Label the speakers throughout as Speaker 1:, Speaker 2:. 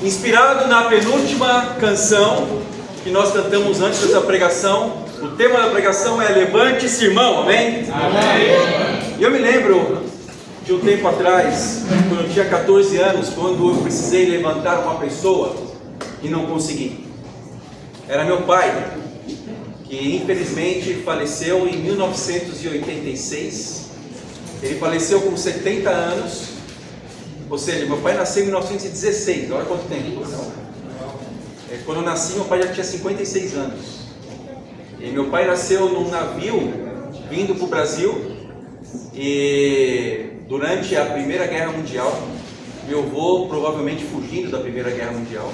Speaker 1: Inspirado na penúltima canção que nós cantamos antes dessa pregação, o tema da pregação é Levante-se, irmão, amém?
Speaker 2: Amém.
Speaker 1: E eu me lembro de um tempo atrás, quando eu tinha 14 anos, quando eu precisei levantar uma pessoa e não consegui. Era meu pai, que infelizmente faleceu em 1986. Ele faleceu com 70 anos. Ou seja, meu pai nasceu em 1916, olha quanto tempo. Quando eu nasci, meu pai já tinha 56 anos. E meu pai nasceu num navio vindo para o Brasil, e durante a Primeira Guerra Mundial, meu avô provavelmente fugindo da Primeira Guerra Mundial,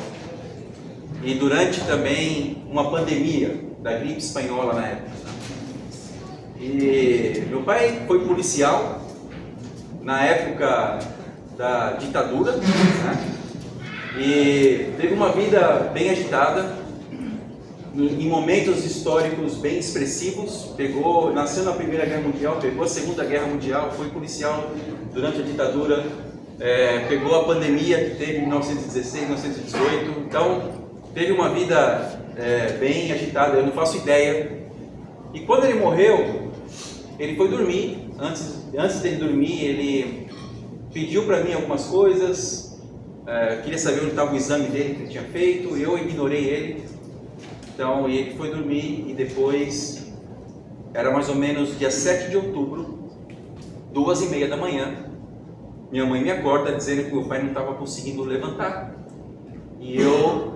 Speaker 1: e durante também uma pandemia da gripe espanhola na época. E meu pai foi policial na época da ditadura, né? E teve uma vida bem agitada, em momentos históricos bem expressivos. Nasceu na Primeira Guerra Mundial, pegou a Segunda Guerra Mundial, foi policial durante a ditadura, pegou a pandemia que teve em 1916, 1918, então teve uma vida bem agitada, eu não faço ideia. E quando ele morreu, ele foi dormir. Antes dele dormir, ele pediu para mim algumas coisas, queria saber onde estava o exame dele que ele tinha feito, eu ignorei ele. Então ele foi dormir, e depois, era mais ou menos dia 7 de outubro, 2h30 da manhã, minha mãe me acorda dizendo que meu pai não estava conseguindo levantar. E eu,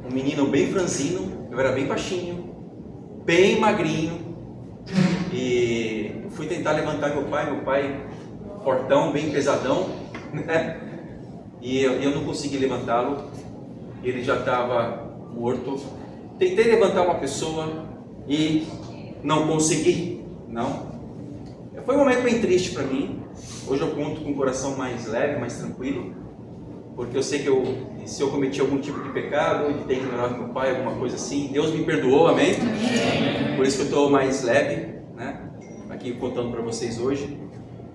Speaker 1: um menino bem franzino, eu era bem baixinho, bem magrinho, e fui tentar levantar meu pai fortão, bem pesadão, né? E eu não consegui levantá-lo, ele já estava morto. Tentei levantar uma pessoa e não consegui, não. Foi um momento bem triste para mim. Hoje eu conto com um coração mais leve, mais tranquilo, porque eu sei que se eu cometi algum tipo de pecado, de ter ignorado meu pai, alguma coisa assim, Deus me perdoou, amém? Por isso que eu estou mais leve, né? Aqui contando para vocês hoje.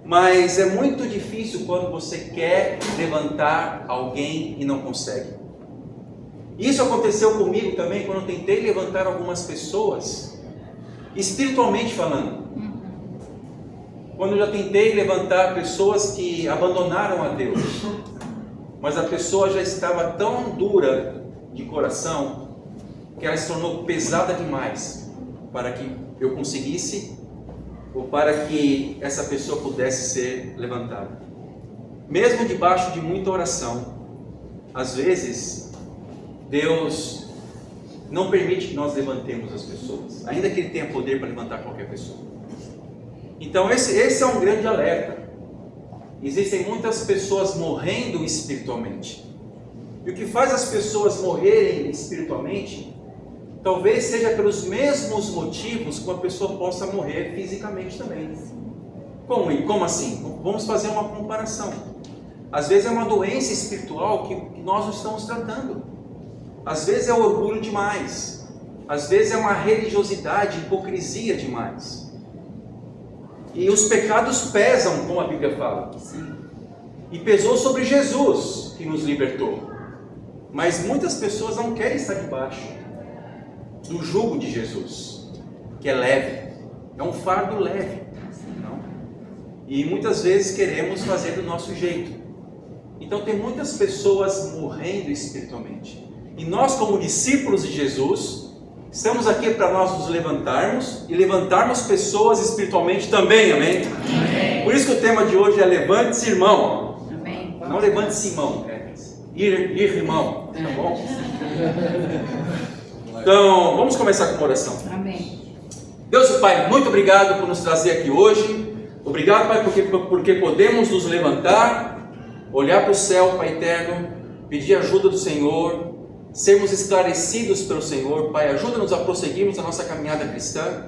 Speaker 1: Mas é muito difícil quando você quer levantar alguém e não consegue. Isso aconteceu comigo também quando eu tentei levantar algumas pessoas, espiritualmente falando. Quando eu já tentei levantar pessoas que abandonaram a Deus, mas a pessoa já estava tão dura de coração que ela se tornou pesada demais para que eu conseguisse, ou para que essa pessoa pudesse ser levantada. Mesmo debaixo de muita oração, às vezes Deus não permite que nós levantemos as pessoas, ainda que Ele tenha poder para levantar qualquer pessoa. Então esse é um grande alerta. Existem muitas pessoas morrendo espiritualmente, e o que faz as pessoas morrerem espiritualmente talvez seja pelos mesmos motivos que uma pessoa possa morrer fisicamente também. Como assim? Vamos fazer uma comparação. Às vezes é uma doença espiritual que nós não estamos tratando. Às vezes é orgulho demais. Às vezes é uma religiosidade, hipocrisia demais. E os pecados pesam, como a Bíblia fala. E pesou sobre Jesus, que nos libertou. Mas muitas pessoas não querem estar debaixo do jugo de Jesus, que é leve, é um fardo leve, não? E muitas vezes queremos fazer do nosso jeito. Então tem muitas pessoas morrendo espiritualmente, e nós, como discípulos de Jesus, estamos aqui para nós nos levantarmos e levantarmos pessoas espiritualmente também, amém? Amém. Por isso que o tema de hoje é levante-se, irmão. Amém. Não levante-se, irmão, irmão, tá bom? Então, vamos começar com uma oração.
Speaker 3: Amém.
Speaker 1: Deus e Pai, muito obrigado por nos trazer aqui hoje. Obrigado, Pai, porque podemos nos levantar, olhar para o céu, Pai eterno, pedir ajuda do Senhor, sermos esclarecidos pelo Senhor. Pai, ajuda-nos a prosseguirmos a nossa caminhada cristã.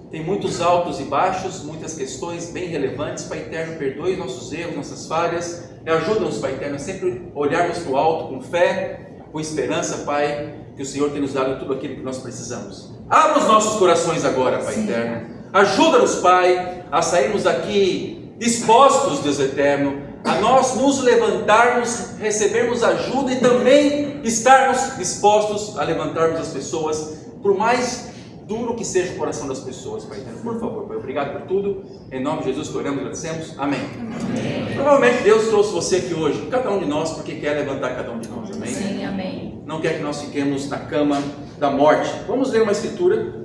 Speaker 1: Tem muitos altos e baixos, muitas questões bem relevantes. Pai eterno, perdoe nossos erros, nossas falhas. E ajuda-nos, Pai eterno, a sempre olharmos para o alto com fé, com esperança, Pai, que o Senhor tem nos dado tudo aquilo que nós precisamos. Abra os nossos corações agora, Pai eterno. Ajuda-nos, Pai, a sairmos daqui dispostos, Deus eterno, a nós nos levantarmos, recebermos ajuda e também estarmos dispostos a levantarmos as pessoas, por mais duro que seja o coração das pessoas, Pai eterno. Por favor, Pai, obrigado por tudo. Em nome de Jesus que oramos e agradecemos. Amém. Amém. Provavelmente Deus trouxe você aqui hoje, cada um de nós, porque quer levantar cada um de nós. Amém?
Speaker 2: Sim, amém.
Speaker 1: Não quer que nós fiquemos na cama da morte. Vamos ler uma escritura.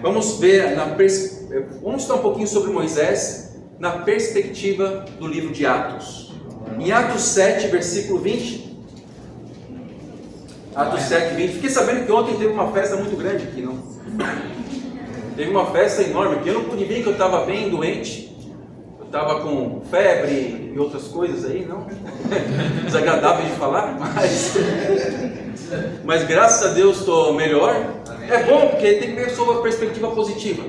Speaker 1: Vamos ver, vamos estudar um pouquinho sobre Moisés na perspectiva do livro de Atos. Em Atos 7, versículo 20. Atos 7, 20. Fiquei sabendo que ontem teve uma festa muito grande aqui, não? Teve uma festa enorme aqui. Eu não pude vir, que eu estava bem doente. Eu estava com febre e outras coisas aí, não? Desagradável de falar, mas graças a Deus estou melhor. É bom, porque tem que ver sob a perspectiva positiva.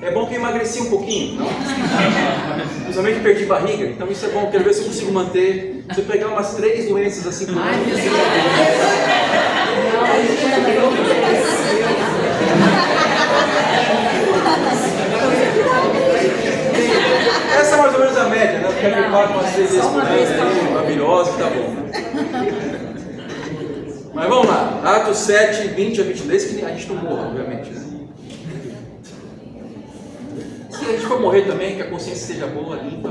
Speaker 1: É bom que eu emagreci um pouquinho, não? Principalmente perdi barriga, então isso é bom. Quero ver se eu consigo manter. Se eu pegar umas 3 doenças assim por ano, essa é mais ou menos a média, né? Ficar gripado umas 3 vezes por ano, uma virose, tá bom. Mas vamos lá, Atos 7, 20 a 22, que a gente não morra, obviamente, né? Se a gente for morrer também, que a consciência seja boa, limpa,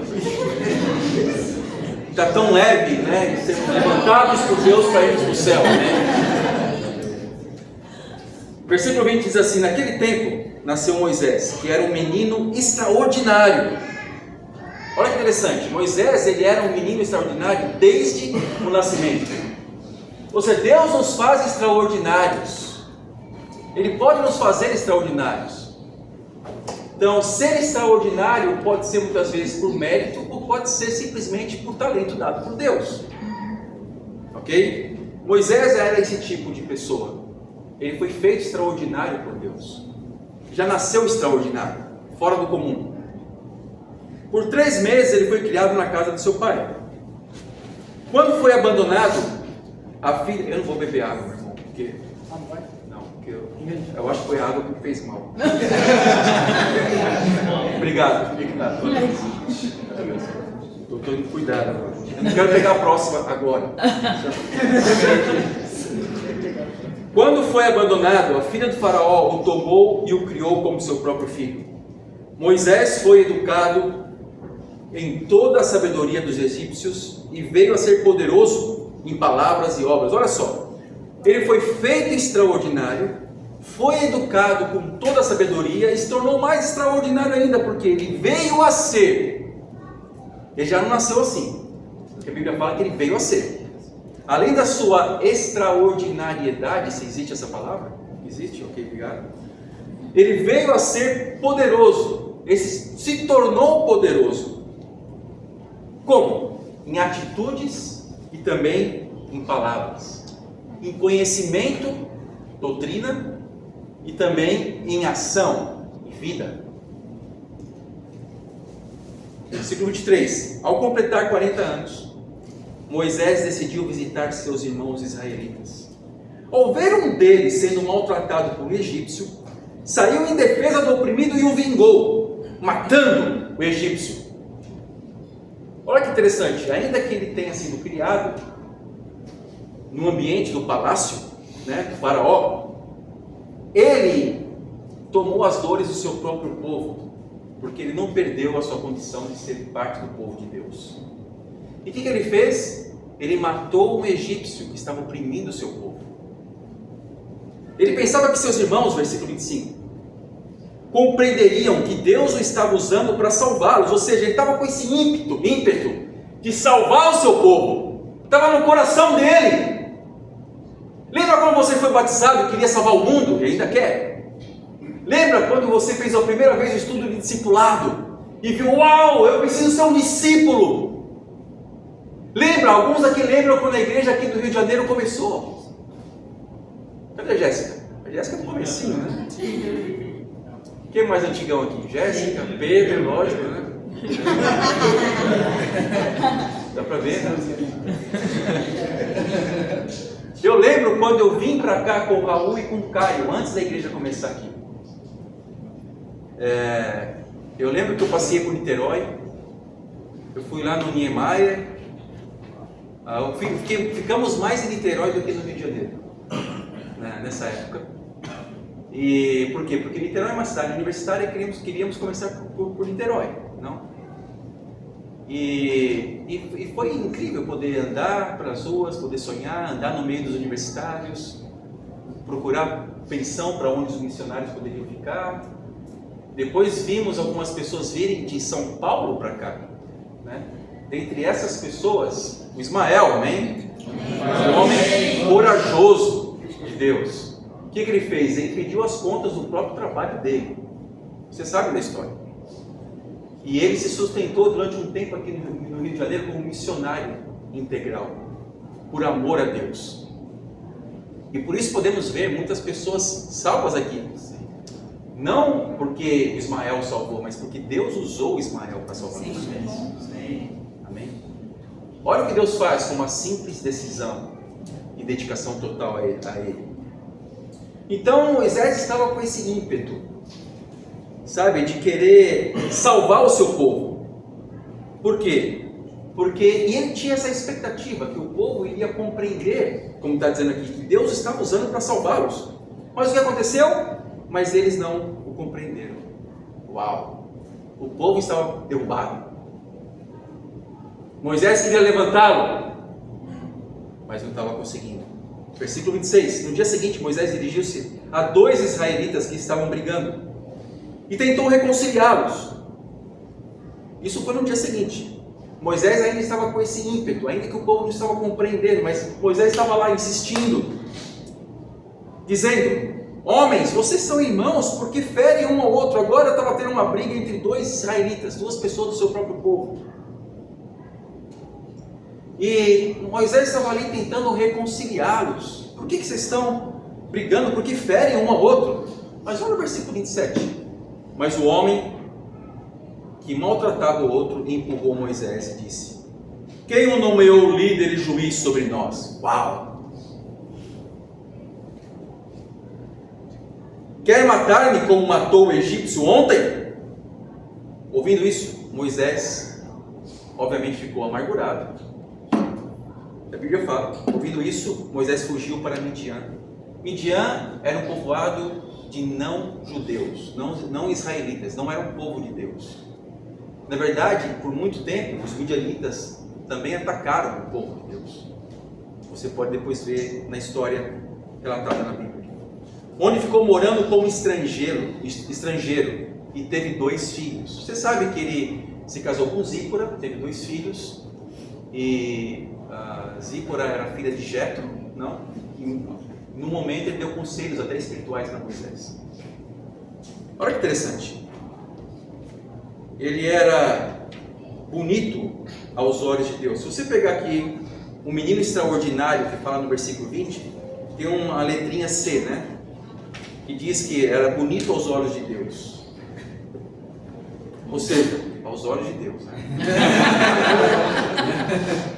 Speaker 1: está tão leve, né? E sermos levantados por Deus para irmos para o céu, né? Versículo 20 diz assim: naquele tempo nasceu Moisés, que era um menino extraordinário. Olha que interessante, Moisés, ele era um menino extraordinário desde o nascimento. Ou seja, Deus nos faz extraordinários. Ele pode nos fazer extraordinários. Então, ser extraordinário pode ser muitas vezes por mérito, ou pode ser simplesmente por talento dado por Deus. Ok? Moisés era esse tipo de pessoa. Ele foi feito extraordinário por Deus. Já nasceu extraordinário, fora do comum. Por 3 meses ele foi criado na casa de seu pai. Quando foi abandonado, a filha... Eu não vou beber água, meu irmão, porque... Não, porque eu acho que foi a água que me fez mal. Obrigado, fique nada. Estou todo cuidado agora. Eu não quero pegar a próxima agora. Quando foi abandonado, a filha do faraó o tomou e o criou como seu próprio filho. Moisés foi educado em toda a sabedoria dos egípcios e veio a ser poderoso em palavras e obras. Olha só, ele foi feito extraordinário, foi educado com toda a sabedoria e se tornou mais extraordinário ainda, porque ele veio a ser. Ele já não nasceu assim, porque a Bíblia fala que ele veio a ser. Além da sua extraordinariedade, se existe essa palavra? Existe? Ok, obrigado. Ele veio a ser poderoso, ele se tornou poderoso. Como? Em atitudes e também em palavras, em conhecimento, doutrina e também em ação e vida. Versículo 23. Ao completar 40 anos, Moisés decidiu visitar seus irmãos israelitas. Ao ver um deles sendo maltratado por um egípcio, saiu em defesa do oprimido e o vingou, matando o egípcio. Olha que interessante, ainda que ele tenha sido criado no ambiente do palácio, né, do faraó, ele tomou as dores do seu próprio povo, porque ele não perdeu a sua condição de ser parte do povo de Deus. E o que ele fez? Ele matou um egípcio que estava oprimindo o seu povo. Ele pensava que seus irmãos, versículo 25, compreenderiam que Deus o estava usando para salvá-los, ou seja, ele estava com esse ímpeto de salvar o seu povo, estava no coração dele. Lembra quando você foi batizado e queria salvar o mundo, e ainda quer? Lembra quando você fez a primeira vez o estudo de discipulado, e viu, uau, eu preciso ser um discípulo? Lembra, alguns aqui lembram quando a igreja aqui do Rio de Janeiro começou? Cadê a Jéssica? A Jéssica é do comecinho, né? Quem é mais antigão aqui? Jéssica, Pedro, lógico, né? Dá pra ver, né? Eu lembro quando eu vim pra cá com o Raul e com o Caio, antes da igreja começar aqui. Eu lembro que eu passei por Niterói, Eu fui lá no Niemeyer. Ficamos mais em Niterói do que no Rio de Janeiro, né, nessa época. E por quê? Porque Niterói é uma cidade universitária e queríamos começar por Niterói, não? E foi incrível poder andar pelas ruas, poder sonhar, andar no meio dos universitários, procurar pensão para onde os missionários poderiam ficar. Depois vimos algumas pessoas virem de São Paulo para cá, né? Dentre essas pessoas, o Ismael, amém? Um homem corajoso de Deus. O que ele fez? Ele pediu as contas do próprio trabalho dele. Você sabe da história. E ele se sustentou durante um tempo aqui no Rio de Janeiro como missionário integral, por amor a Deus. E por isso podemos ver muitas pessoas salvas aqui. Não porque Ismael salvou, mas porque Deus usou Ismael para salvar pessoas. Amém? Olha o que Deus faz com uma simples decisão e dedicação total a Ele. Então Moisés estava com esse ímpeto, sabe, de querer salvar o seu povo. Por quê? Porque ele tinha essa expectativa que o povo iria compreender, como está dizendo aqui, que Deus estava usando para salvá-los. Mas o que aconteceu? Mas eles não o compreenderam. Uau! O povo estava derrubado. Moisés queria levantá-lo, mas não estava conseguindo. Versículo 26. No dia seguinte, Moisés dirigiu-se a 2 israelitas que estavam brigando e tentou reconciliá-los. Isso foi no dia seguinte. Moisés ainda estava com esse ímpeto, ainda que o povo não estava compreendendo, mas Moisés estava lá insistindo, dizendo: homens, vocês são irmãos, porque ferem um ao outro. Agora estava tendo uma briga entre 2 israelitas, 2 pessoas do seu próprio povo. E Moisés estava ali tentando reconciliá-los. Por que vocês estão brigando? Porque ferem um ao outro. Mas olha o versículo 27. Mas o homem que maltratava o outro empurrou Moisés e disse: quem o nomeou líder e juiz sobre nós? Uau! Quer matar-me como matou o egípcio ontem? Ouvindo isso, Moisés obviamente ficou amargurado. A Bíblia fala: ouvindo isso, Moisés fugiu para Midian. Midian era um povoado de não-judeus, não israelitas, não era um povo de Deus. Na verdade, por muito tempo, os midianitas também atacaram o povo de Deus. Você pode depois ver na história relatada na Bíblia. Onde ficou morando como estrangeiro e teve 2 filhos. Você sabe que ele se casou com Zípora, teve 2 filhos, e Zípora era filha de Jetro, não? E no momento ele deu conselhos até espirituais para Moisés. Olha que interessante. Ele era bonito aos olhos de Deus. Se você pegar aqui um menino extraordinário que fala no versículo 20, tem uma letrinha C, né? Que diz que era bonito aos olhos de Deus. Ou seja, aos olhos de Deus, né?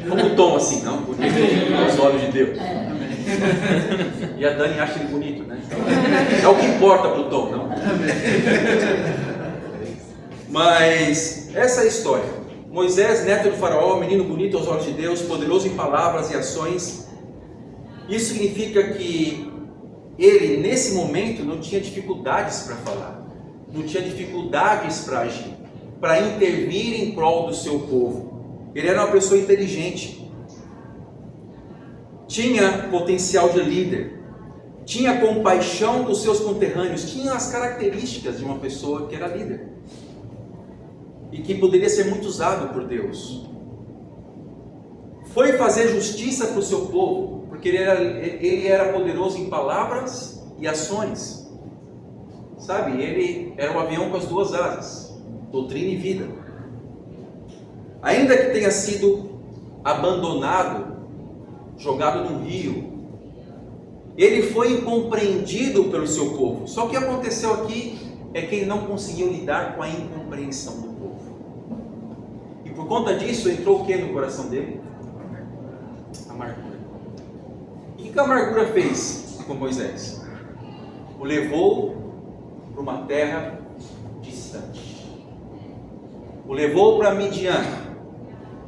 Speaker 1: Como o Tom assim, não? Bonito aos olhos de Deus. E a Dani acha ele bonito, né? É o que importa para o Tom, não? Mas essa é a história. Moisés, neto do faraó, menino bonito aos olhos de Deus, poderoso em palavras e ações. Isso significa que ele, nesse momento, não tinha dificuldades para falar, não tinha dificuldades para agir, para intervir em prol do seu povo. Ele era uma pessoa inteligente, tinha potencial de líder, tinha compaixão dos seus conterrâneos, tinha as características de uma pessoa que era líder e que poderia ser muito usado por Deus. Foi fazer justiça para o seu povo, porque ele era poderoso em palavras e ações. Sabe, ele era um avião com as 2 asas, doutrina e vida. Ainda que tenha sido abandonado, jogado no rio, ele foi incompreendido pelo seu povo. Só que o que aconteceu aqui é que ele não conseguiu lidar com a incompreensão do povo. E por conta disso entrou o que no coração dele? Amargura. E o que a amargura fez com Moisés? O levou para uma terra distante. O levou para Midian.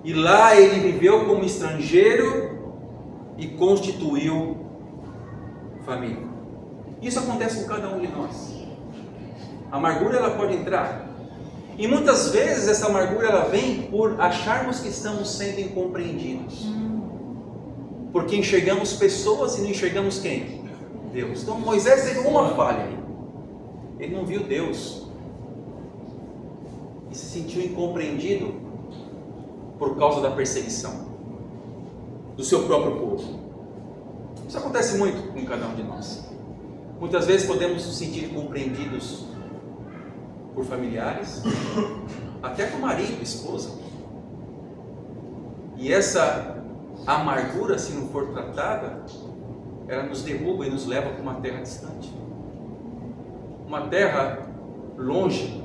Speaker 1: e lá ele viveu como estrangeiro e constituiu família. Isso acontece com cada um de nós. A amargura ela pode entrar. E muitas vezes essa amargura ela vem por acharmos que estamos sendo incompreendidos. Porque enxergamos pessoas e não enxergamos quem? Deus. Então Moisés teve uma falha aí. Ele não viu Deus. E se sentiu incompreendido por causa da perseguição do seu próprio povo. Isso acontece muito com cada um de nós. Muitas vezes podemos nos sentir incompreendidos por familiares, até com marido, esposa. E essa amargura, se não for tratada, ela nos derruba e nos leva para uma terra distante, uma terra longe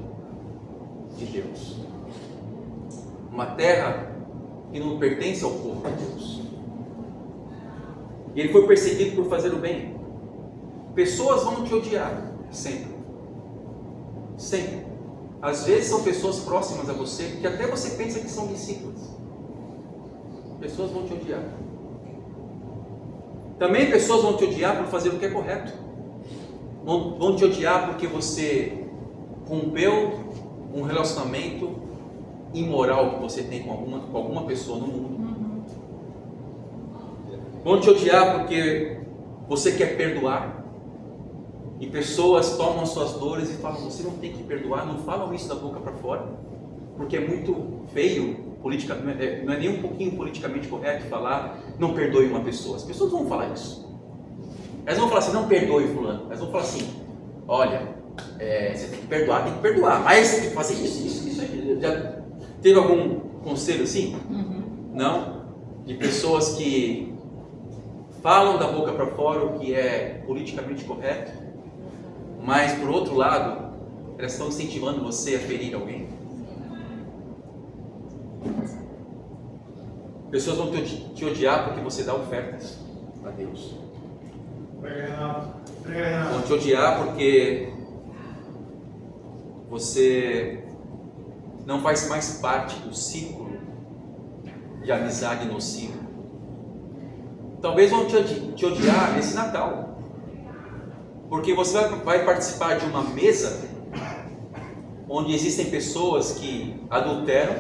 Speaker 1: de Deus, uma terra que não pertence ao povo de Deus. E ele foi perseguido por fazer o bem. Pessoas vão te odiar, sempre. Sempre. Às vezes são pessoas próximas a você, que até você pensa que são discípulos. Pessoas vão te odiar. Também pessoas vão te odiar por fazer o que é correto. Vão te odiar porque você rompeu um relacionamento imoral que você tem com alguma pessoa no mundo. Vão te odiar porque você quer perdoar. E pessoas tomam suas dores e falam: você não tem que perdoar. Não falam isso da boca para fora, porque é muito feio, não é nem um pouquinho politicamente correto falar não perdoe uma pessoa. As pessoas vão falar isso. Elas vão falar assim: não perdoe fulano. Elas vão falar assim: olha, você tem que perdoar, mas você tem que fazer isso. Já teve algum conselho assim? Não? De pessoas que falam da boca para fora o que é politicamente correto, mas por outro lado, elas estão incentivando você a ferir alguém. Pessoas vão te odiar porque você dá ofertas a Deus. Vão te odiar porque você não faz mais parte do ciclo de amizade nociva. Talvez vão te odiar nesse Natal, porque você vai participar de uma mesa onde existem pessoas que adulteram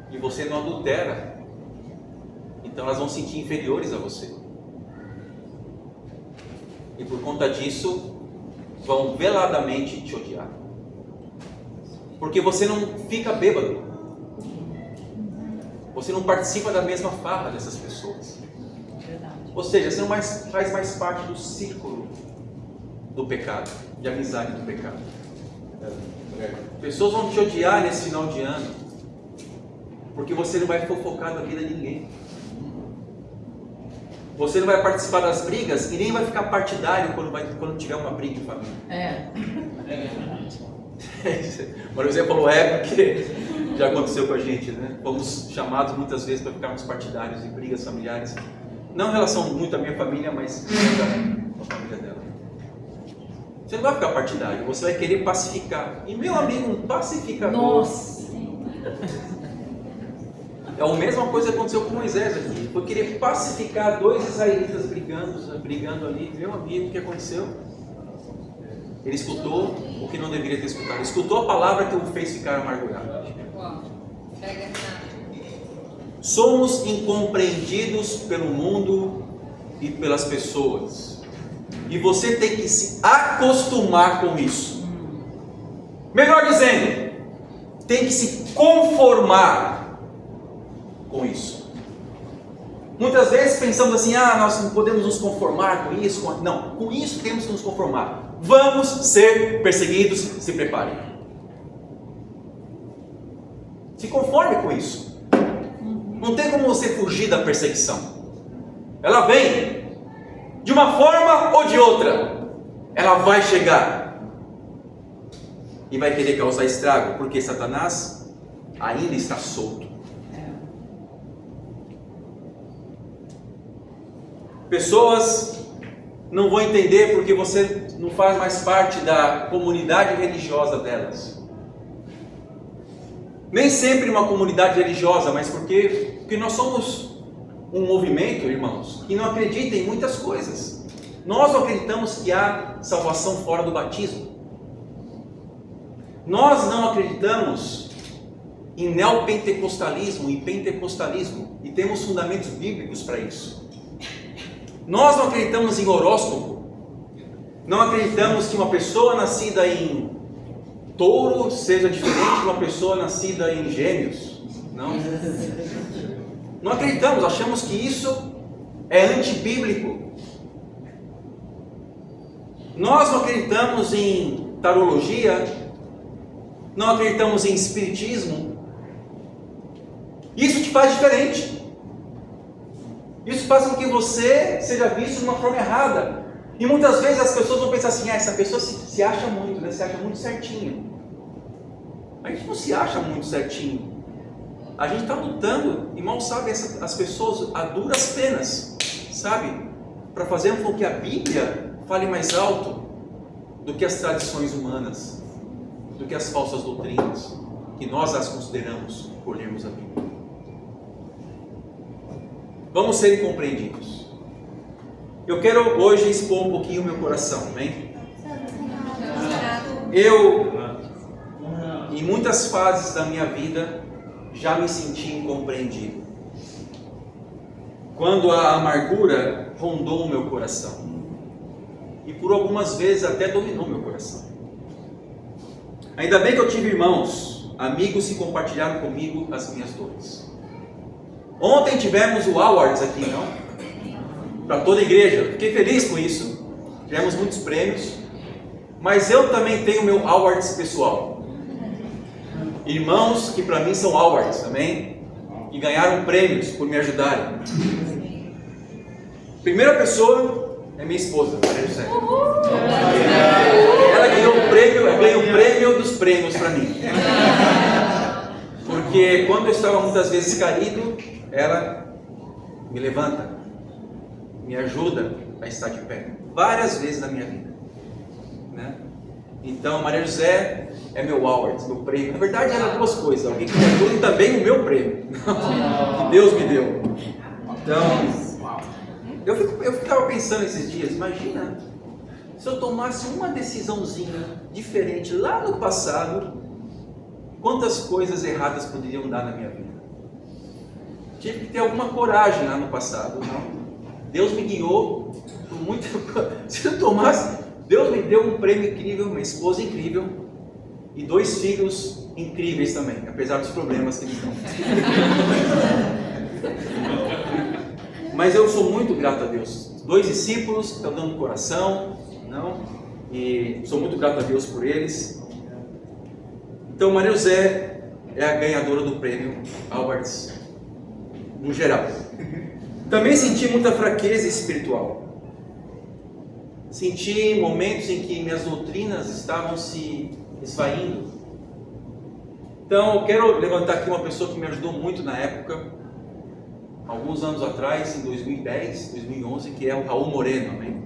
Speaker 1: e você não adultera. Então elas vão se sentir inferiores a você. E por conta disso, vão veladamente te odiar. Porque você não fica bêbado. Você não participa da mesma farra dessas pessoas. Ou seja, você não faz mais parte do círculo do pecado, de amizade do pecado. Pessoas vão te odiar nesse final de ano, porque você não vai fofocar da vida de ninguém. Você não vai participar das brigas e nem vai ficar partidário quando tiver uma briga em família. Mas você falou porque já aconteceu com a gente, né? Fomos chamados muitas vezes para ficarmos partidários em brigas familiares. Não em relação muito à minha família, mas com a família dela. Você não vai ficar partidário, você vai querer pacificar. E meu amigo, um pacificador.
Speaker 2: Nossa!
Speaker 1: É a mesma coisa que aconteceu com Moisés aqui. Foi querer pacificar dois israelitas brigando ali. Meu amigo, o que aconteceu? Ele escutou o que não deveria ter escutado. Escutou a palavra que o fez ficar amargurado. Somos incompreendidos pelo mundo e pelas pessoas. E você tem que se acostumar com isso. Melhor dizendo, tem que se conformar com isso. Muitas vezes pensamos assim: nós não podemos nos conformar com isso. Não, com isso temos que nos conformar. Vamos ser perseguidos, se preparem. Se conforme com isso. Não tem como você fugir da perseguição. Ela vem de uma forma ou de outra. Ela vai chegar e vai querer causar estrago, porque Satanás ainda está solto. Pessoas não vão entender porque você não faz mais parte da comunidade religiosa delas. Nem sempre uma comunidade religiosa, mas porque nós somos um movimento, irmãos, que não acredita em muitas coisas. Nós não acreditamos que há salvação fora do batismo. Nós não acreditamos em neopentecostalismo e pentecostalismo, e temos fundamentos bíblicos para isso. Nós não acreditamos em horóscopo. Não acreditamos que uma pessoa nascida em Touro seja diferente de uma pessoa nascida em Gêmeos. Não acreditamos, achamos que isso é antibíblico. Nós não acreditamos em tarologia, não acreditamos em espiritismo. Isso te faz diferente. Isso faz com que você seja visto de uma forma errada. E muitas vezes as pessoas vão pensar assim: essa pessoa se acha muito, né? Se acha muito certinho. A gente não se acha muito certinho. A gente está lutando, e mal sabe as pessoas a duras penas, sabe? Para fazer com que a Bíblia fale mais alto do que as tradições humanas, do que as falsas doutrinas, que nós as consideramos por lermos a Bíblia. Vamos ser compreendidos. Eu quero hoje expor um pouquinho o meu coração, amém? Eu, em muitas fases da minha vida, já me senti incompreendido. Quando a amargura rondou o meu coração. E por algumas vezes até dominou meu coração. Ainda bem que eu tive irmãos, amigos que compartilharam comigo as minhas dores. Ontem tivemos o Awards aqui, não? Para toda a igreja. Fiquei feliz com isso. Tivemos muitos prêmios. Mas eu também tenho meu Awards pessoal. Irmãos que para mim são Awards, amém? E ganharam prêmios por me ajudarem. Primeira pessoa é minha esposa, Maria José. Ela ganhou o prêmio dos prêmios para mim. Porque quando eu estava muitas vezes caído, ela me levanta, me ajuda a estar de pé. Várias vezes na minha vida, né? Então, Maria José é meu award, meu prêmio. Na verdade, eram duas coisas. Alguém que me ajuda e também o meu prêmio que Deus me deu. Então, eu ficava pensando esses dias, imagina se eu tomasse uma decisãozinha diferente lá no passado, quantas coisas erradas poderiam dar na minha vida. Tive que ter alguma coragem lá no passado, não? Deus me guiou por muito. Se eu tomasse, Deus me deu um prêmio incrível, uma esposa incrível e 2 filhos incríveis também, apesar dos problemas que eles dão. Mas eu sou muito grato a Deus. 2 discípulos que estão dando coração, não? E sou muito grato a Deus por eles. Então, Maria José é a ganhadora do prêmio Awards, no geral. Também senti muita fraqueza espiritual. Senti momentos em que minhas doutrinas estavam se esvaindo. Então, eu quero levantar aqui uma pessoa que me ajudou muito na época, alguns anos atrás, em 2010, 2011, que é o Raul Moreno, amém?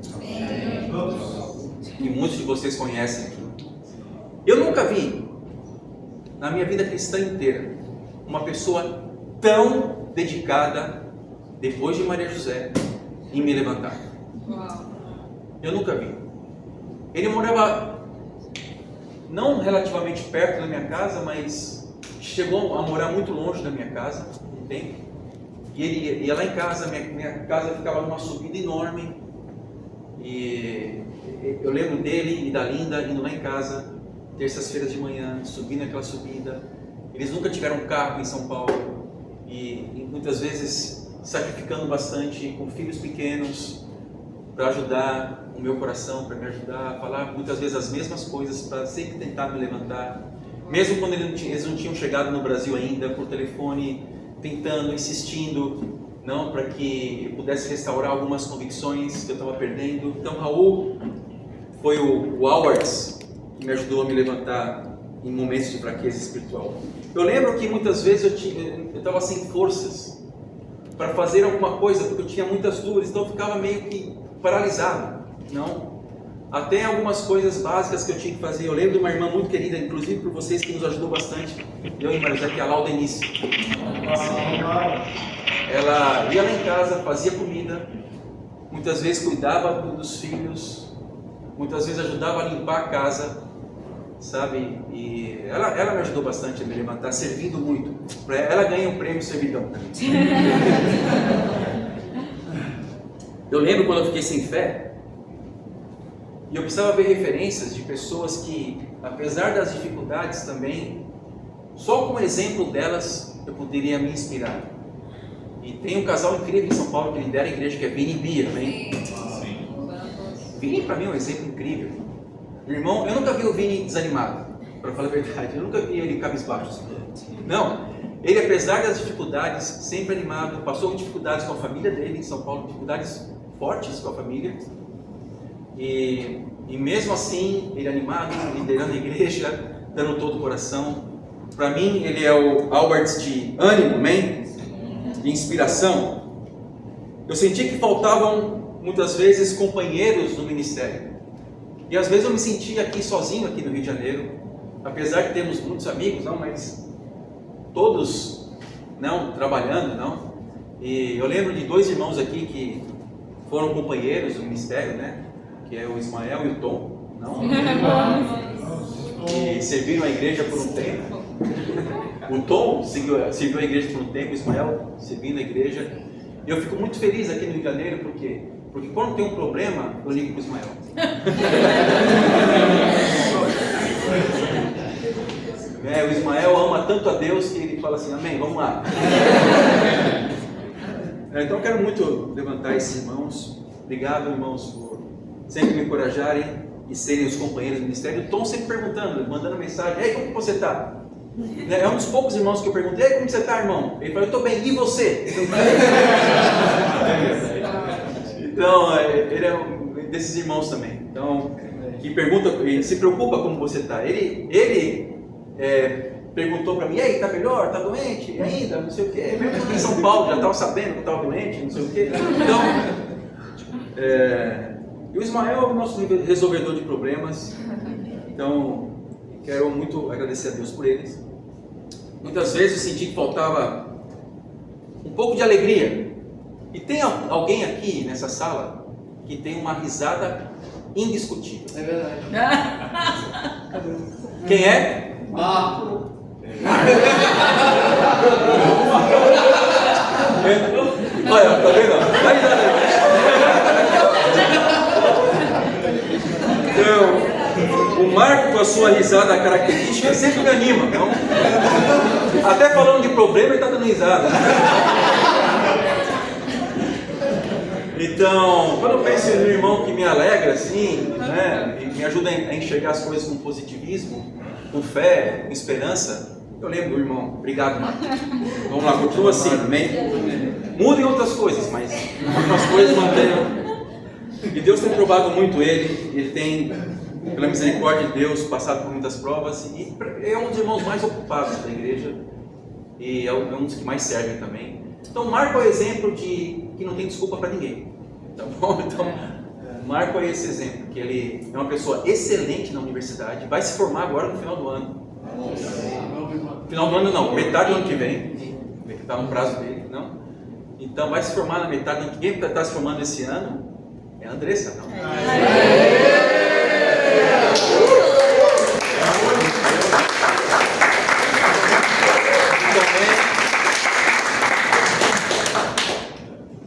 Speaker 1: Que muitos de vocês conhecem aqui. Eu nunca vi, na minha vida cristã inteira, uma pessoa tão dedicada, depois de Maria José, em me levantar. Eu nunca vi. Ele morava não relativamente perto da minha casa, mas chegou a morar muito longe da minha casa, entende? E ele ia lá em casa, minha casa ficava numa subida enorme, e eu lembro dele e da Linda indo lá em casa, terças-feiras de manhã, subindo aquela subida. Eles nunca tiveram carro em São Paulo, e muitas vezes sacrificando bastante, com filhos pequenos, para ajudar o meu coração, para me ajudar a falar muitas vezes as mesmas coisas, para sempre tentar me levantar, mesmo quando eles não tinham chegado no Brasil ainda, por telefone, tentando, insistindo, não, para que eu pudesse restaurar algumas convicções que eu estava perdendo. Então, Raul foi o Awards que me ajudou a me levantar em momentos de fraqueza espiritual. Eu lembro que muitas vezes eu estava sem forças para fazer alguma coisa, porque eu tinha muitas dúvidas, então eu ficava meio que paralisado, não? até algumas coisas básicas que eu tinha que fazer. Eu lembro de uma irmã muito querida, inclusive por vocês, que nos ajudou bastante. Eu e Maria, que é a Laudenice. Ela ia lá em casa, fazia comida, muitas vezes cuidava dos filhos, muitas vezes ajudava a limpar a casa, sabe? E ela me ajudou bastante a me levantar, servindo muito. Ela ganha um prêmio servidão. Eu lembro quando eu fiquei sem fé, e eu precisava ver referências de pessoas que, apesar das dificuldades também, só com o exemplo delas eu poderia me inspirar. E tem um casal incrível em São Paulo que lidera a igreja, que é Vini e Bia, amém? Vini para mim é um exemplo incrível. Irmão, eu nunca vi o Vini desanimado, para falar a verdade. Eu nunca vi ele cabisbaixo. Não, ele apesar das dificuldades, sempre animado, passou dificuldades com a família dele em São Paulo, dificuldades fortes com a família. E mesmo assim, ele animado, liderando a igreja, dando todo o coração. Para mim, ele é o Albert de ânimo, amém? De inspiração. Eu senti que faltavam muitas vezes companheiros no ministério. E às vezes eu me sentia aqui sozinho aqui no Rio de Janeiro, apesar de termos muitos amigos, não, mas todos não trabalhando, não. E eu lembro de 2 irmãos aqui que foram companheiros do ministério, né? Que é o Ismael e o Tom, não? E serviram a igreja por um tempo. O Tom serviu a igreja por um tempo, o Ismael servindo a igreja. E eu fico muito feliz aqui no Rio de Janeiro, porque quando tem um problema, eu ligo para o Ismael. O Ismael ama tanto a Deus que ele fala assim, amém, vamos lá. Então eu quero muito levantar esses irmãos. Obrigado, irmãos, por sempre me encorajarem e serem os companheiros do ministério. O Tom sempre perguntando, mandando mensagem, ei, como você está? É um dos poucos irmãos que eu perguntei, como você está, irmão? Ele falou, eu estou bem, e você? Então, ele é um desses irmãos também, então, que pergunta, ele se preocupa como você está. Ele perguntou para mim, e aí, está melhor? Está doente? E ainda? Não sei o quê. Mesmo aqui em São Paulo, já estava sabendo que estava doente, não sei o quê. Então, e o Ismael é o nosso resolvedor de problemas, então, quero muito agradecer a Deus por eles. Muitas vezes eu senti que faltava um pouco de alegria. E tem alguém aqui nessa sala que tem uma risada indiscutível. É verdade. Quem é? Marco. Olha, tá vendo? Dá risada aí. Então, o Marco, com a sua risada característica, sempre me anima. Então, até falando de problema, ele está dando risada. Então, quando eu penso no irmão que me alegra, assim, né, e me ajuda a enxergar as coisas com positivismo, com fé, com esperança, eu lembro do irmão. Obrigado, Marco. Vamos lá, continua assim, amém? Mudem outras coisas, mas algumas coisas mantenham. E Deus tem provado muito ele tem, pela misericórdia de Deus, passado por muitas provas, e é um dos irmãos mais ocupados da igreja, e é um dos que mais servem também. Então, Marco é o exemplo de que não tem desculpa para ninguém, tá bom? Então, Marco é esse exemplo, que ele é uma pessoa excelente na universidade, vai se formar agora no final do ano. Final do ano não, metade do ano que vem, está no prazo dele, não? Então, vai se formar na metade do ano que vem. Quem está se formando esse ano é a Andressa, não?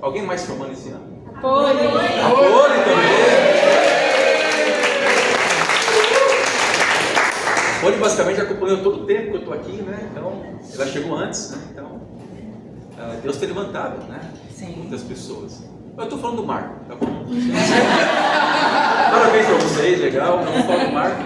Speaker 1: Alguém mais formando esse ano?
Speaker 2: Poli.
Speaker 1: A Poli também. Poli basicamente acompanhou todo o tempo que eu estou aqui, né? Então, ela chegou antes, né? Então, Deus tem levantado, né?
Speaker 2: Sim.
Speaker 1: Muitas pessoas. Eu estou falando do Marco, tá bom? Parabéns para vocês, legal. Eu falo do Marco.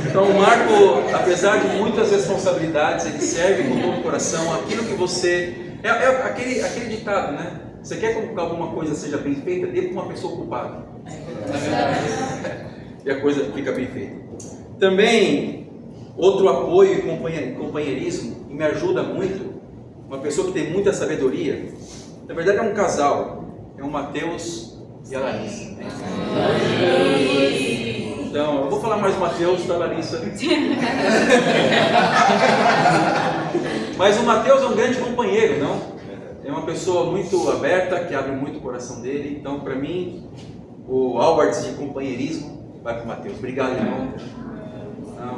Speaker 1: Então, o Marco, apesar de muitas responsabilidades, ele serve com todo o coração. Aquilo que você... É aquele ditado, né? Você quer que alguma coisa seja bem feita? Dê para uma pessoa ocupada. E a coisa fica bem feita. Também, outro apoio e companheirismo, que me ajuda muito, uma pessoa que tem muita sabedoria, na verdade é um casal, é o Mateus e a Larissa. Então, eu vou falar mais Mateus da Larissa. Mas o Mateus é um grande companheiro, não? É uma pessoa muito aberta, que abre muito o coração dele. Então, para mim, o awards de companheirismo vai para o Mateus. Obrigado, irmão.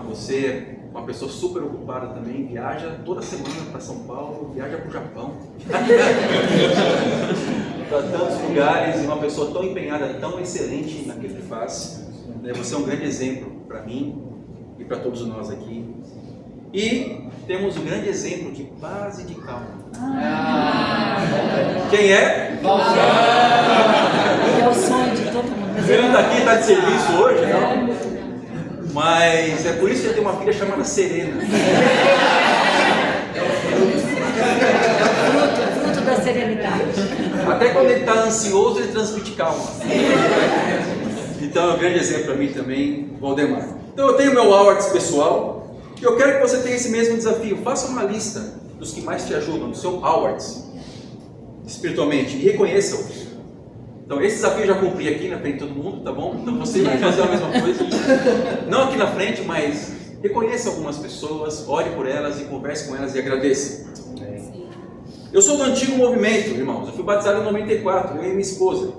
Speaker 1: Você é uma pessoa super ocupada também, viaja toda semana para São Paulo, viaja para o Japão, para tantos lugares, e uma pessoa tão empenhada, tão excelente naquilo que faz. Você é um grande exemplo para mim e para todos nós aqui. E temos um grande exemplo de paz e de calma. Quem é?
Speaker 2: É o sonho de todo mundo.
Speaker 1: Ele está aqui, está de serviço hoje, não? Mas é por isso que ele tem uma filha chamada Serena.
Speaker 2: Fruto da serenidade.
Speaker 1: Até quando ele está ansioso, ele transmite calma. Então é um grande exemplo para mim também, Valdemar. Então eu tenho meu awards pessoal e eu quero que você tenha esse mesmo desafio. Faça uma lista dos que mais te ajudam, do seu awards, espiritualmente, e reconheça-os. Então esse desafio eu já cumpri aqui na frente de todo mundo, tá bom? Então você vai fazer a mesma coisa. Não aqui na frente, mas reconheça algumas pessoas, ore por elas e converse com elas e agradeça. Eu sou do antigo movimento, irmãos. Eu fui batizado em 94, eu e minha esposa.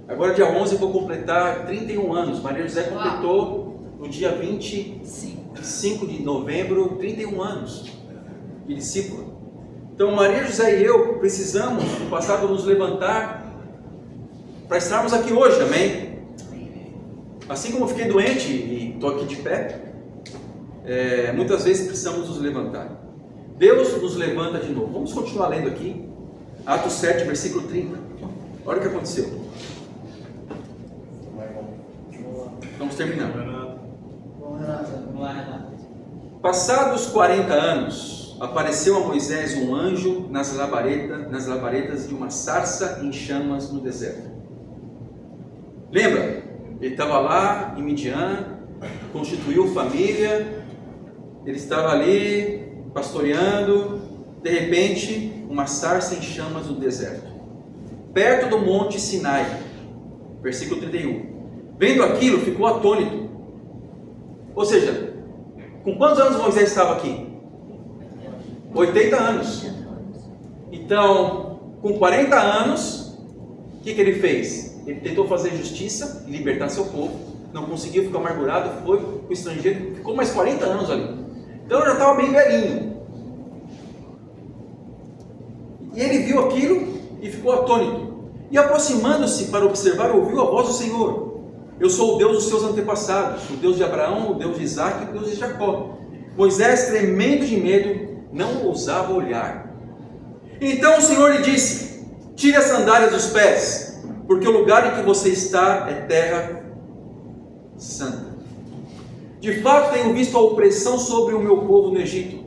Speaker 1: Agora dia 11 eu vou completar 31 anos. Maria José completou no dia 25 de novembro 31 anos de discípula. Então Maria José e eu precisamos no passado nos levantar para estarmos aqui hoje, amém? Assim como eu fiquei doente e estou aqui de pé, muitas vezes precisamos nos levantar. Deus nos levanta de novo. Vamos continuar lendo aqui, Atos 7, versículo 30. Olha o que aconteceu. Vamos terminar. Passados 40 anos, apareceu a Moisés um anjo nas labaredas de uma sarça em chamas no deserto. Lembra? Ele estava lá em Midian, constituiu família, ele estava ali pastoreando, de repente, uma sarça em chamas no deserto, perto do monte Sinai, versículo 31. Vendo aquilo, ficou atônito. Ou seja, com quantos anos Moisés estava aqui? 80 anos. Então, com 40 anos, o que ele fez? Ele tentou fazer justiça e libertar seu povo, não conseguiu, ficou amargurado, foi para o estrangeiro, ficou mais 40 anos ali. Então já estava bem velhinho. E ele viu aquilo e ficou atônito. E aproximando-se para observar, ouviu a voz do Senhor: eu sou o Deus dos seus antepassados, o Deus de Abraão, o Deus de Isaac e o Deus de Jacó. Moisés, tremendo de medo, não ousava olhar. Então o Senhor lhe disse: tire as sandálias dos pés, porque o lugar em que você está é terra santa. De fato tenho visto a opressão sobre o meu povo no Egito.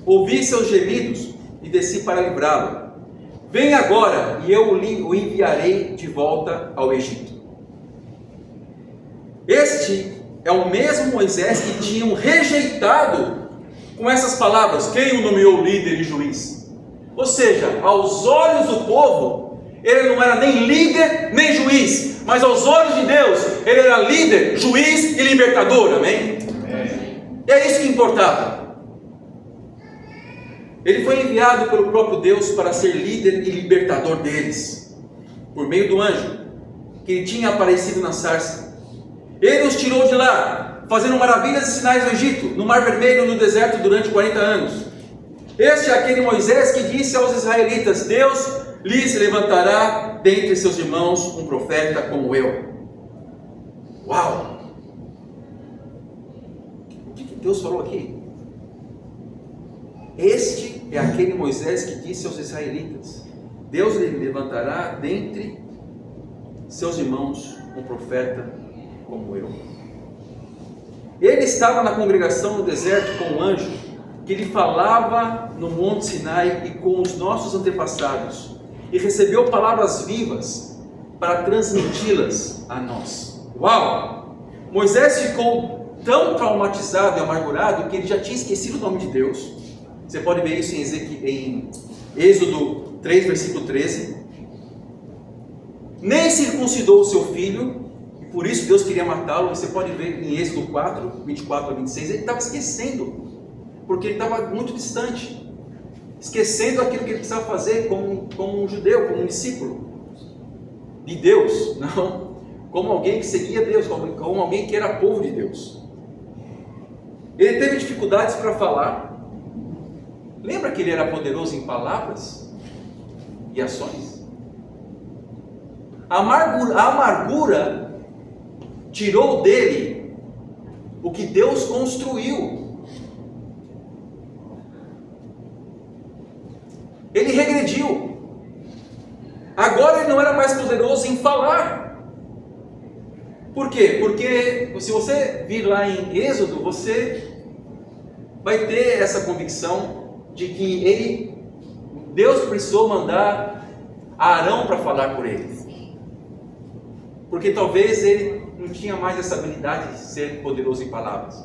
Speaker 1: Ouvi seus gemidos e desci para livrá-lo. Venha agora e eu o enviarei de volta ao Egito. Este é o mesmo Moisés que tinham rejeitado com essas palavras: quem o nomeou líder e juiz? Ou seja, aos olhos do povo, ele não era nem líder, nem juiz, mas aos olhos de Deus, ele era líder, juiz e libertador, amém? E é isso que importava. Ele foi enviado pelo próprio Deus para ser líder e libertador deles, por meio do anjo, que tinha aparecido na sarça. Ele os tirou de lá, fazendo maravilhas e sinais no Egito, no Mar Vermelho, no deserto, durante 40 anos. Este é aquele Moisés que disse aos israelitas: Deus lhes levantará dentre seus irmãos um profeta como eu. Uau! O que Deus falou aqui? Este é aquele Moisés que disse aos israelitas: Deus lhe levantará dentre seus irmãos um profeta como eu. Ele estava na congregação no deserto com o anjo que lhe falava no monte Sinai e com os nossos antepassados, e recebeu palavras vivas para transmiti-las a nós. Uau! Moisés ficou tão traumatizado e amargurado que ele já tinha esquecido o nome de Deus. Você pode ver isso em Êxodo 3, versículo 13. nem circuncidou o seu filho, e por isso Deus queria matá-lo. Você pode ver em Êxodo 4, 24 a 26, ele estava esquecendo, porque ele estava muito distante, esquecendo aquilo que ele precisava fazer como um judeu, como um discípulo de Deus, não como alguém que seguia Deus, como alguém que era povo de Deus. Ele teve dificuldades para falar. Lembra que ele era poderoso em palavras e ações? A amargura tirou dele o que Deus construiu. Ele regrediu. Agora ele não era mais poderoso em falar. Por quê? Porque se você vir lá em Êxodo, você vai ter essa convicção de que Deus precisou mandar Arão para falar por ele. Porque talvez ele não tinha mais essa habilidade de ser poderoso em palavras.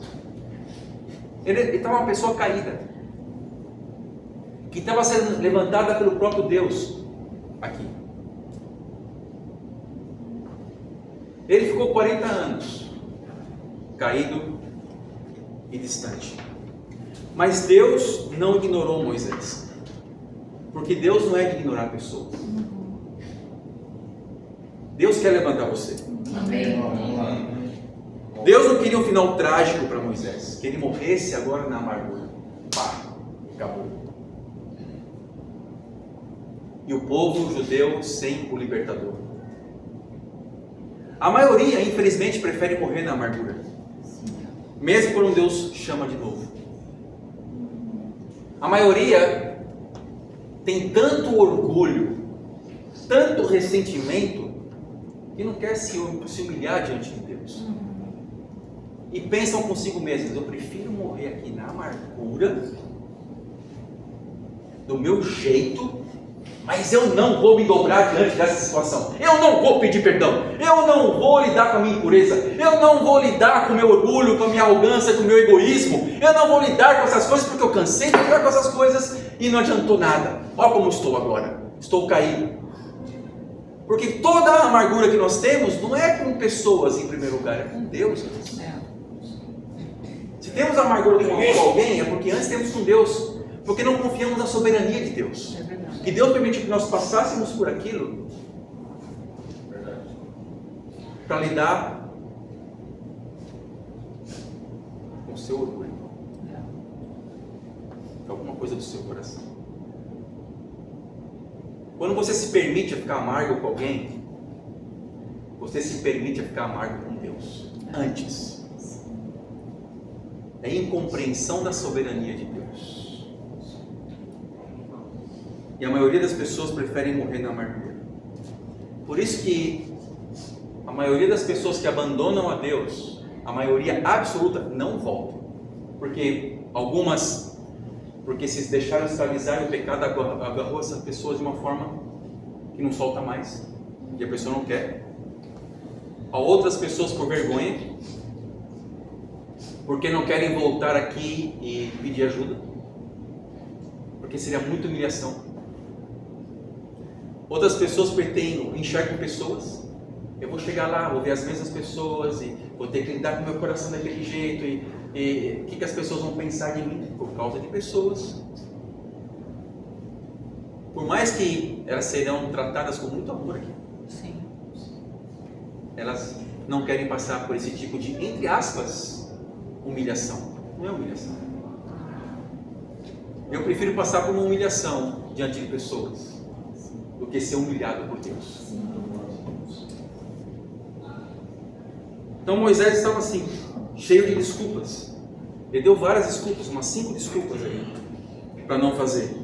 Speaker 1: Ele estava uma pessoa caída, que estava sendo levantada pelo próprio Deus aqui. Ele ficou 40 anos caído e distante. Mas Deus não ignorou Moisés, porque Deus não é de ignorar pessoas. Deus quer levantar você.
Speaker 2: Amém.
Speaker 1: Deus não queria um final trágico para Moisés, que ele morresse agora na amargura. Pá, acabou. E o povo judeu sem o libertador. A maioria, infelizmente, prefere morrer na amargura, mesmo quando Deus chama de novo. A maioria tem tanto orgulho, tanto ressentimento, que não quer se humilhar diante de Deus. E pensam consigo mesmos: eu prefiro morrer aqui na amargura, do meu jeito, mas eu não vou me dobrar diante dessa situação. Eu não vou pedir perdão. Eu não vou lidar com a minha impureza. Eu não vou lidar com o meu orgulho, com a minha arrogância, com o meu egoísmo. Eu não vou lidar com essas coisas porque eu cansei de lidar com essas coisas e não adiantou nada. Olha como estou agora. Estou caído. Porque toda a amargura que nós temos não é com pessoas em primeiro lugar, é com Deus. Se temos amargura com alguém, é porque antes temos com Deus. Porque não confiamos na soberania de Deus. Que Deus permitiu que nós passássemos por aquilo para lidar com o seu orgulho, com alguma coisa do seu coração. Quando você se permite a ficar amargo com alguém, você se permite a ficar amargo com Deus antes. É incompreensão da soberania de Deus. E a maioria das pessoas preferem morrer na amargura. Por isso que a maioria das pessoas que abandonam a Deus, a maioria absoluta, não voltam. Porque se deixaram escravizar e o pecado agarrou essas pessoas de uma forma que não solta mais. E a pessoa não quer. A outras pessoas por vergonha, porque não querem voltar aqui e pedir ajuda. Porque seria muita humilhação. Outras pessoas enxergam pessoas. Eu vou chegar lá, vou ver as mesmas pessoas e vou ter que lidar com o meu coração daquele jeito. E o que as pessoas vão pensar de mim? Por causa de pessoas. Por mais que elas serão tratadas com muito amor aqui,
Speaker 2: Sim.
Speaker 1: elas não querem passar por esse tipo de, entre aspas, humilhação. Não é humilhação. Eu prefiro passar por uma humilhação diante de pessoas do que ser humilhado por Deus. Então Moisés estava assim, cheio de desculpas. Ele deu várias desculpas, umas 5 desculpas aí, para não fazer.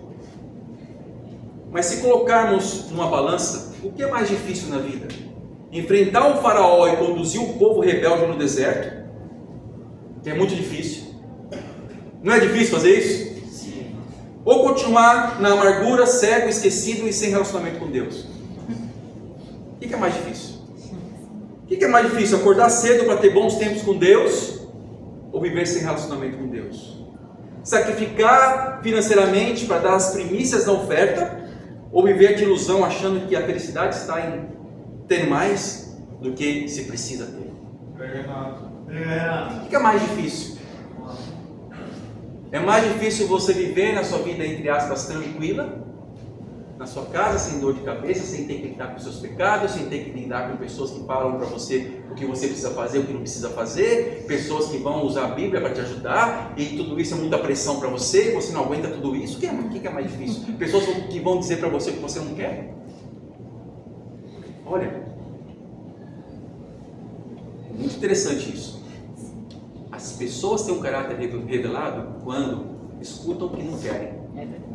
Speaker 1: Mas se colocarmos numa balança, o que é mais difícil na vida? Enfrentar o faraó e conduzir o povo rebelde no deserto, que é muito difícil. Não é difícil fazer isso? Ou continuar na amargura, cego, esquecido e sem relacionamento com Deus? O que é mais difícil? O que é mais difícil? Acordar cedo para ter bons tempos com Deus? Ou viver sem relacionamento com Deus? Sacrificar financeiramente para dar as primícias da oferta? Ou viver de ilusão achando que a felicidade está em ter mais do que se precisa ter. O que é mais difícil? É mais difícil você viver na sua vida, entre aspas, tranquila, na sua casa, sem dor de cabeça, sem ter que lidar com seus pecados, sem ter que lidar com pessoas que falam para você o que você precisa fazer, o que não precisa fazer, pessoas que vão usar a Bíblia para te ajudar, e tudo isso é muita pressão para você, você não aguenta tudo isso. O que é mais difícil? Pessoas que vão dizer para você o que você não quer? Olha, é muito interessante isso. As pessoas têm um caráter revelado quando escutam o que não querem.
Speaker 2: É verdade.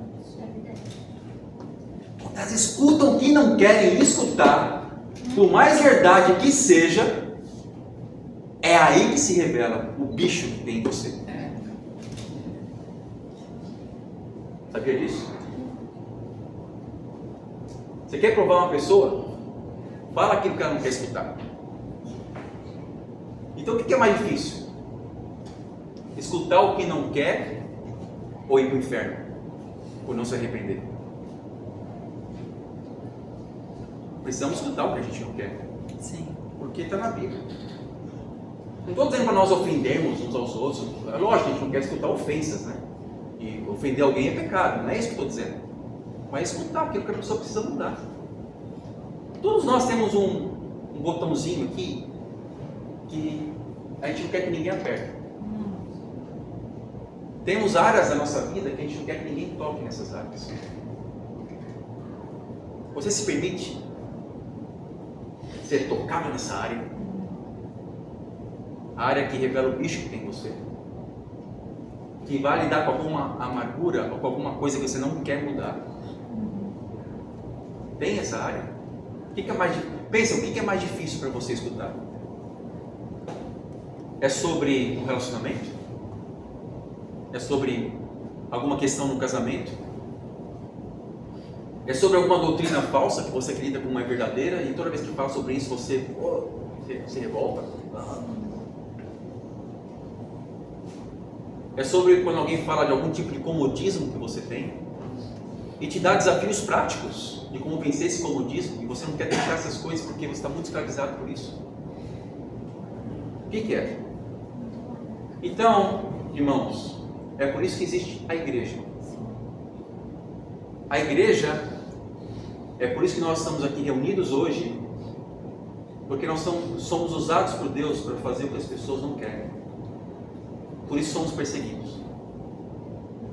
Speaker 1: Quando elas escutam o que não querem escutar, por mais verdade que seja, é aí que se revela o bicho que tem em você. Sabia disso? Você quer provar uma pessoa? Fala aquilo que ela não quer escutar. Então o que é mais difícil? Escutar o que não quer ou ir para o inferno? Por não se arrepender? Precisamos escutar o que a gente não quer.
Speaker 2: Sim.
Speaker 1: Porque está na Bíblia. Não estou dizendo para nós ofendermos uns aos outros. É lógico que a gente não quer escutar ofensas, né? E ofender alguém é pecado, não é isso que eu estou dizendo. Mas escutar aquilo que a pessoa precisa mudar. Todos nós temos um botãozinho aqui que a gente não quer que ninguém aperte. Temos áreas da nossa vida que a gente não quer que ninguém toque nessas áreas. Você se permite ser tocado nessa área? A área que revela o bicho que tem em você, que vai lidar com alguma amargura ou com alguma coisa que você não quer mudar. Tem essa área? Pensa, o que é mais difícil para você escutar? É sobre um relacionamento? É sobre alguma questão no casamento? É sobre alguma doutrina falsa que você acredita como é verdadeira e toda vez que fala sobre isso você se revolta? É sobre quando alguém fala de algum tipo de comodismo que você tem e te dá desafios práticos de como vencer esse comodismo e você não quer deixar essas coisas porque você está muito escravizado por isso? O que é? Então, irmãos, é por isso que existe a igreja. A igreja, é por isso que nós estamos aqui reunidos hoje, porque nós somos usados por Deus para fazer o que as pessoas não querem. Por isso somos perseguidos,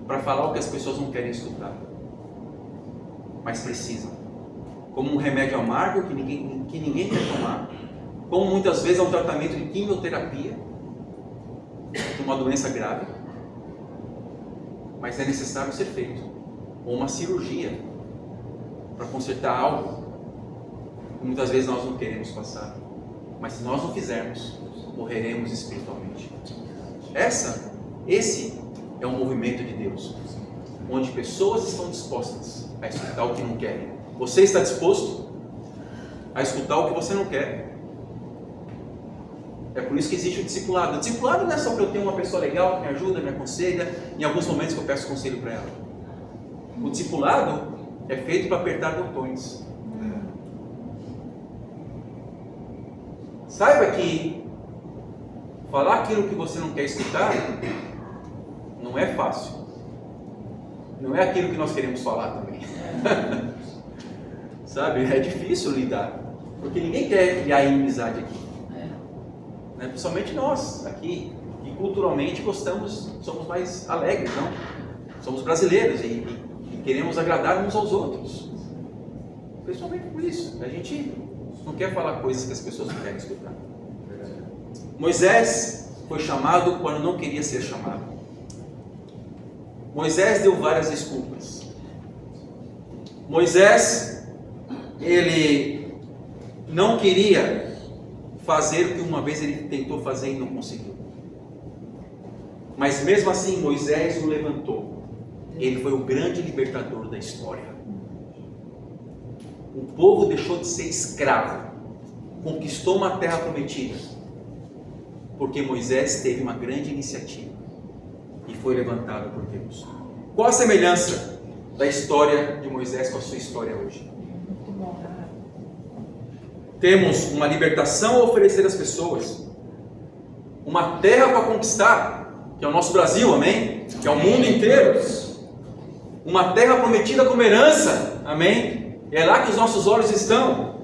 Speaker 1: para falar o que as pessoas não querem escutar, mas precisam, como um remédio amargo que ninguém quer tomar, como muitas vezes é um tratamento de quimioterapia de uma doença grave, mas é necessário ser feito, ou uma cirurgia para consertar algo que muitas vezes nós não queremos passar, mas se nós não fizermos, morreremos espiritualmente. Esse é um movimento de Deus, onde pessoas estão dispostas a escutar o que não querem. Você está disposto a escutar o que você não quer? É por isso que existe o discipulado. O discipulado não é só para eu ter uma pessoa legal que me ajuda, me aconselha, em alguns momentos que eu peço conselho para ela. O discipulado é feito para apertar botões. Saiba que falar aquilo que você não quer escutar não é fácil. Não é aquilo que nós queremos falar também. Sabe? É difícil lidar. Porque ninguém quer criar inimizade aqui. Né? Principalmente nós aqui, que culturalmente somos mais alegres, não? Somos brasileiros e queremos agradar uns aos outros. Principalmente por isso. A gente não quer falar coisas que as pessoas não querem escutar. Moisés foi chamado quando não queria ser chamado. Moisés deu várias desculpas. Moisés, ele não queria fazer o que uma vez ele tentou fazer e não conseguiu. Mas mesmo assim Moisés o levantou. Ele foi o grande libertador da história. O povo deixou de ser escravo, conquistou uma terra prometida, porque Moisés teve uma grande iniciativa e foi levantado por Deus. Qual a semelhança da história de Moisés com a sua história hoje? temos uma libertação a oferecer às pessoas, uma terra para conquistar, que é o nosso Brasil, amém? Que é o mundo inteiro, uma terra prometida como herança, amém? É lá que os nossos olhos estão.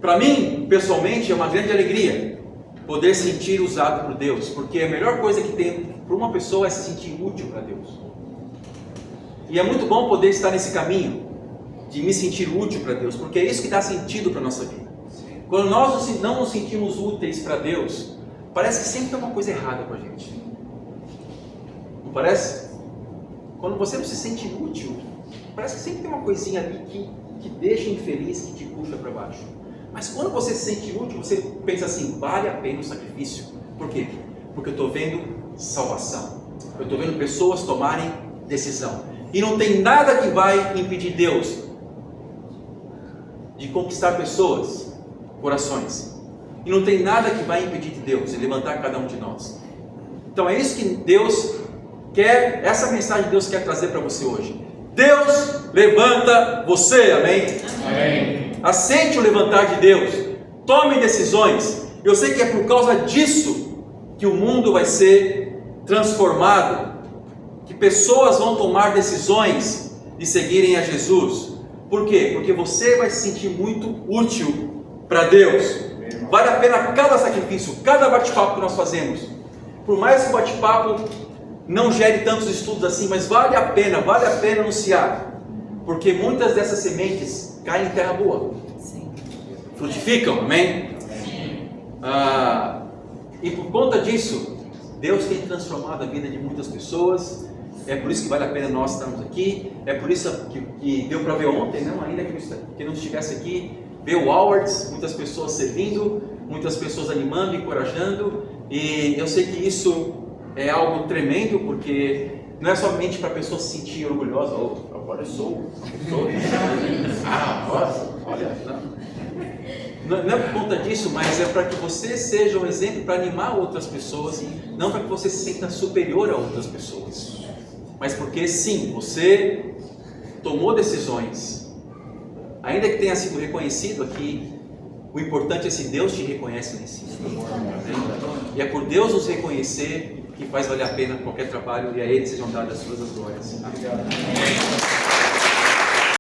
Speaker 1: Para mim, pessoalmente, é uma grande alegria poder sentir usado por Deus, porque a melhor coisa que tem para uma pessoa é se sentir útil para Deus. E é muito bom poder estar nesse caminho de me sentir útil para Deus, porque é isso que dá sentido para a nossa vida. Quando nós não nos sentimos úteis para Deus, parece que sempre tem uma coisa errada com a gente. Não parece? Quando você não se sente útil, parece que sempre tem uma coisinha ali que deixa infeliz, que te puxa para baixo. Mas quando você se sente útil, você pensa assim, vale a pena o sacrifício. Por quê? Porque eu estou vendo salvação. Eu estou vendo pessoas tomarem decisão. E não tem nada que vai impedir Deus de conquistar pessoas, corações. E não tem nada que vai impedir de Deus de levantar cada um de nós. Então é isso que Deus quer, essa mensagem Deus quer trazer para você hoje. Deus levanta você, amém?
Speaker 3: Amém.
Speaker 1: Aceite o levantar de Deus, tome decisões. Eu sei que é por causa disso que o mundo vai ser transformado, que pessoas vão tomar decisões de seguirem a Jesus. Por quê? Porque você vai se sentir muito útil para Deus. Vale a pena cada sacrifício, cada bate-papo que nós fazemos. Por mais que o bate-papo não gere tantos estudos assim, mas vale a pena anunciar. Porque muitas dessas sementes caem em terra boa.
Speaker 2: Sim.
Speaker 1: Frutificam, amém? E por conta disso, Deus tem transformado a vida de muitas pessoas. É por isso que vale a pena nós estarmos aqui. É por isso que deu para ver ontem, não? Ainda que não estivesse aqui, ver o Awards, muitas pessoas servindo, muitas pessoas animando, encorajando. E eu sei que isso é algo tremendo, porque não é somente para a pessoa se sentir orgulhosa. Oh, agora eu sou uma pessoa. Nossa, olha. Não é por conta disso, mas é para que você seja um exemplo para animar outras pessoas, não para que você se sinta superior a outras pessoas, mas porque sim, você tomou decisões, ainda que tenha sido reconhecido aqui. O importante é se Deus te reconhece nesse mundo, e é por Deus nos reconhecer que faz valer a pena qualquer trabalho, e a Ele sejam dadas todas as glórias. Amém.